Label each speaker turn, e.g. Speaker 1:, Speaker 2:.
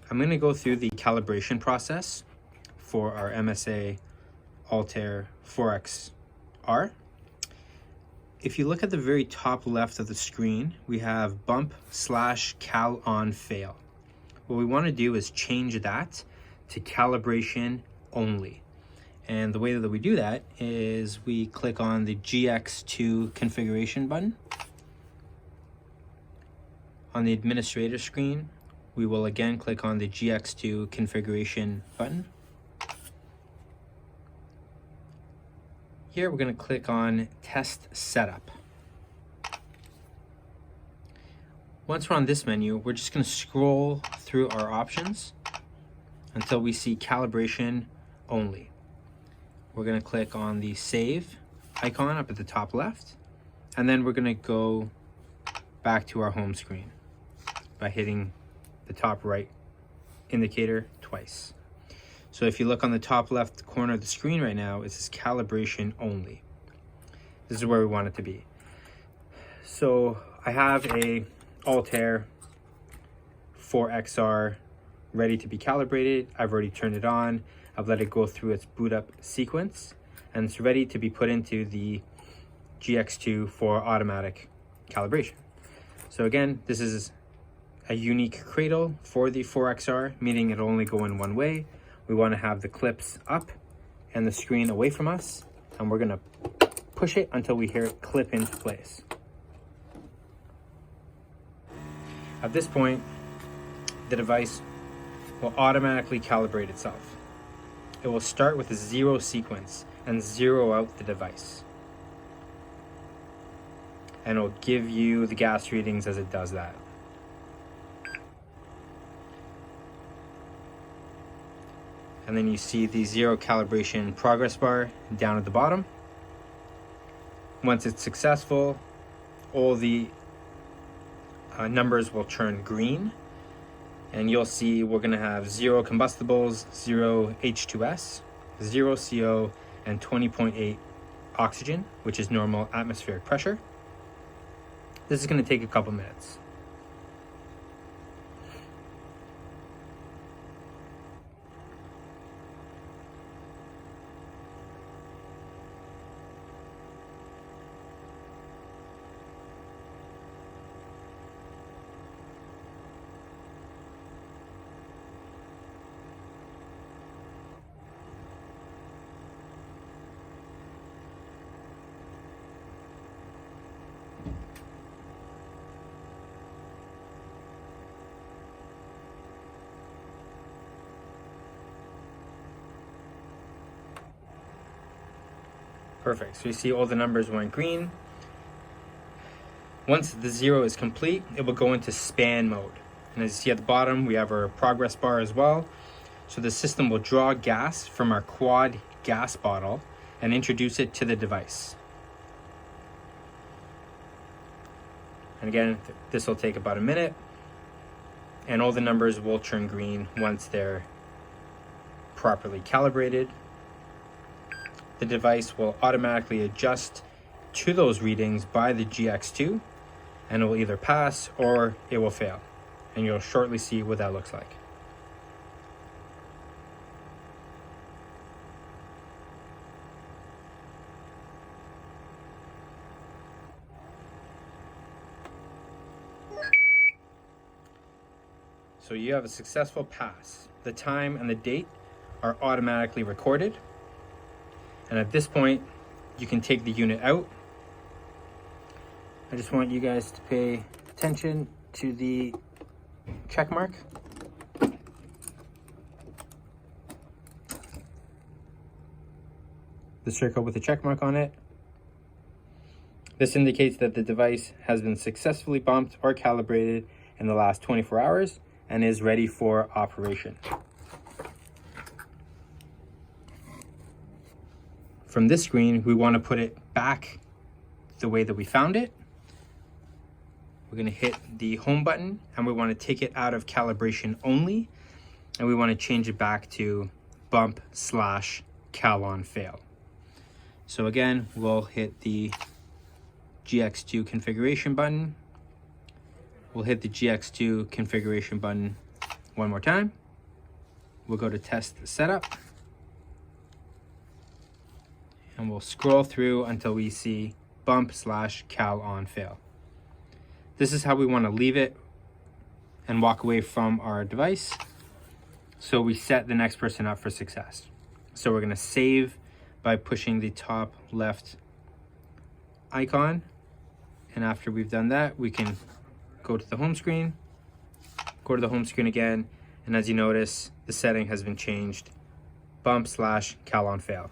Speaker 1: I'm going to go through the calibration process for our MSA Altair 4XR. If you look at the very top left of the screen, we have bump/cal on fail. What we want to do is change that to calibration only. And the way that we do that is we click on the GX2 configuration button. On the administrator screen, we will again click on the GX2 configuration button. Here we're going to click on test setup. Once we're on this menu, we're just going to scroll through our options until we see calibration only. We're going to click on the save icon up at the top left, and then we're going to go back to our home screen by hitting the top right indicator twice. So if you look on the top left corner of the screen right now, it says calibration only. This is where we want it to be. So I have a Altair 4XR ready to be calibrated. I've already turned it on. I've let it go through its boot up sequence, and it's ready to be put into the GX2 for automatic calibration. So again, this is a unique cradle for the 4XR, meaning it'll only go in one way. We want to have the clips up and the screen away from us, and we're going to push it until we hear it clip into place. At this point, the device will automatically calibrate itself. It will start with a 0 sequence and 0 out the device. And it'll give you the gas readings as it does that. And then you see the 0 calibration progress bar down at the bottom. Once it's successful, all the numbers will turn green, and you'll see we're going to have 0 combustibles, 0 H2S, 0 CO, and 20.8 oxygen, which is normal atmospheric pressure. This is going to take a couple minutes. Perfect, so you see all the numbers went green. Once the 0 is complete, it will go into span mode. And as you see at the bottom, we have our progress bar as well. So the system will draw gas from our quad gas bottle and introduce it to the device. And again, this will take about a minute, and all the numbers will turn green once they're properly calibrated. The device will automatically adjust to those readings by the GX2, and it will either pass or it will fail. And you'll shortly see what that looks like. So you have a successful pass. The time and the date are automatically recorded. And at this point, you can take the unit out. I just want you guys to pay attention to the check mark. The circle with the check mark on it. This indicates that the device has been successfully bumped or calibrated in the last 24 hours and is ready for operation. From this screen, we want to put it back the way that we found it. We're going to hit the home button, and we want to take it out of calibration only, and we want to change it back to bump/cal on fail. So again, we'll hit the GX2 configuration button. We'll hit the GX2 configuration button one more time. We'll go to test the setup. And we'll scroll through until we see bump/cal on fail. This is how we want to leave it and walk away from our device, so we set the next person up for success. So we're going to save by pushing the top left icon, and after we've done that, we can go to the home screen, go to the home screen again, and as you notice, the setting has been changed, bump/cal on fail.